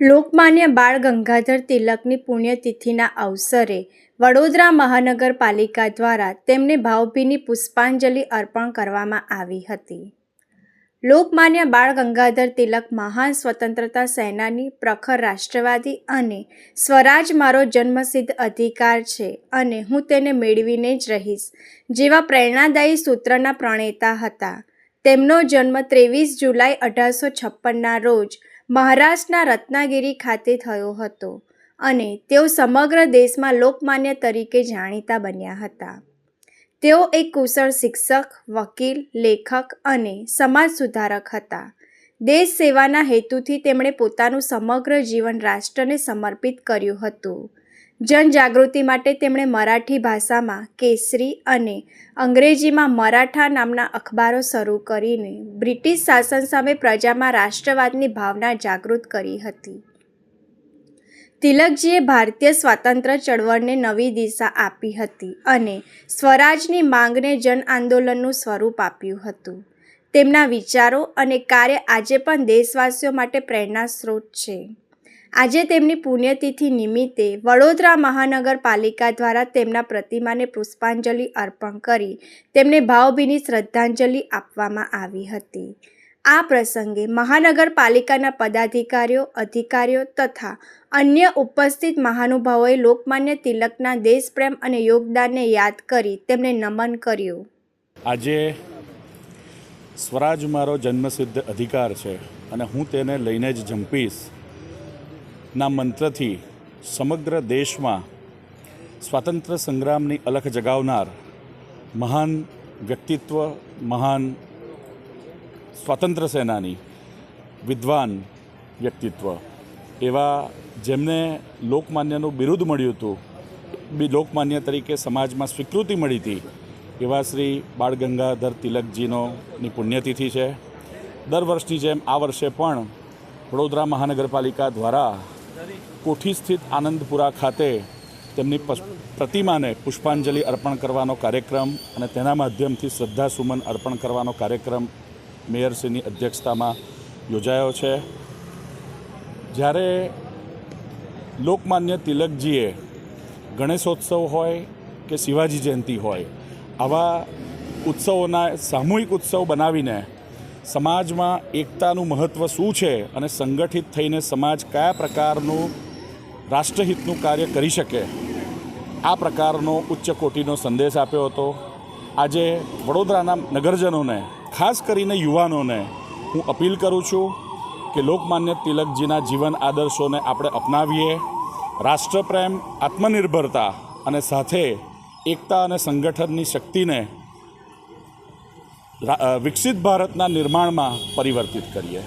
લોકમાન્ય બાળ ગંગાધર તિલકની પુણ્યતિથિના અવસરે વડોદરા મહાનગરપાલિકા દ્વારા તેમને ભાવભીની પુષ્પાંજલિ અર્પણ કરવામાં આવી હતી. લોકમાન્ય બાળ ગંગાધર તિલક મહાન સ્વતંત્રતા સેનાની, પ્રખર રાષ્ટ્રવાદી અને સ્વરાજ મારો જન્મસિદ્ધ અધિકાર છે અને હું તેને મેળવીને જ રહીશ જેવા પ્રેરણાદાયી સૂત્રના પ્રણેતા હતા. તેમનો જન્મ 23 જુલાઈ 1856ના રોજ મહારાષ્ટ્રના રત્નાગિરી ખાતે થયો હતો અને તેઓ સમગ્ર દેશમાં લોકમાન્ય તરીકે જાણીતા બન્યા હતા. તેઓ એક કુશળ શિક્ષક, વકીલ, લેખક અને સમાજ સુધારક હતા. દેશ સેવાના હેતુથી તેમણે પોતાનું સમગ્ર જીવન રાષ્ટ્રને સમર્પિત કર્યું હતું. જનજાગૃતિ માટે તેમણે મરાઠી ભાષામાં કેસરી અને અંગ્રેજીમાં મરાઠા નામના અખબારો શરૂ કરીને બ્રિટિશ શાસન સામે પ્રજામાં રાષ્ટ્રવાદની ભાવના જાગૃત કરી હતી. તિલકજીએ ભારતીય સ્વાતંત્ર્ય ચળવળને નવી દિશા આપી હતી અને સ્વરાજની માંગને જન આંદોલનનું સ્વરૂપ આપ્યું હતું. તેમના વિચારો અને કાર્ય આજે પણ દેશવાસીઓ માટે પ્રેરણા સ્ત્રોત છે. આજે તેમની પુણ્યતિથિ નિમિત્તે વડોદરા મહાનગરપાલિકા દ્વારા તેમના પ્રતિમાને પુષ્પાંજલિ અર્પણ કરી તેમને ભાવભીની શ્રદ્ધાંજલિ આપવામાં આવી હતી. આ પ્રસંગે મહાનગરપાલિકાના પદાધિકારીઓ, અધિકારીઓ તથા અન્ય ઉપસ્થિત મહાનુભાવોએ લોકમાન્ય તિલકના દેશપ્રેમ અને યોગદાનને યાદ કરી તેમને નમન કર્યું. આજે સ્વરાજ મારો જન્મસિદ્ધ અધિકાર છે અને હું તેને લઈને જ જંપીશ ના મંત્રથી સમગ્ર દેશમાં સ્વાતંત્ર્ય સંગ્રામની અલખ જગાવનાર મહાન વ્યક્તિત્વ, મહાન સ્વાતંત્ર્ય સેનાની, વિદ્વાન વ્યક્તિત્વ એવા જેમને લોકમાન્યનું બિરુદ મળ્યું હતું, લોકમાન્ય તરીકે સમાજમાં સ્વીકૃતિ મળી હતી એવા શ્રી બાળ ગંગાધર તિલકજીની પુણ્યતિથિ છે. દર વર્ષની જેમ આ વર્ષે પણ વડોદરા મહાનગરપાલિકા દ્વારા કોઠી સ્થિત આનંદપુરા ખાતે તેમની પ્રતિમાને પુષ્પાંજલિ અર્પણ કરવાનો કાર્યક્રમ અને તેના માધ્યમથી શ્રદ્ધાસુમન અર્પણ કરવાનો કાર્યક્રમ મેયરશ્રીની અધ્યક્ષતામાં યોજાયો છે. જ્યારે લોકમાન્ય તિલકજીએ ગણેશોત્સવ હોય કે શિવાજી જયંતિ હોય, આવા ઉત્સવોના સામૂહિક ઉત્સવ બનાવીને સમાજમાં એકતાનું મહત્ત્વ શું છે અને સંગઠિત થઈને સમાજ કયા પ્રકારનું રાષ્ટ્રહિતનું કાર્ય કરી શકે, આ પ્રકારનો ઉચ્ચ કોટીનો સંદેશ આપ્યો હતો. આજે વડોદરાના નગરજનોને, ખાસ કરીને યુવાનોને હું અપીલ કરું છું કે લોકમાન્ય તિલકજીના જીવન આદર્શોને આપણે અપનાવીએ. રાષ્ટ્રપ્રેમ, આત્મનિર્ભરતા અને સાથે એકતા અને સંગઠનની શક્તિને વિકસિત ભારતના નિર્માણમાં પરિવર્તિત કરીએ.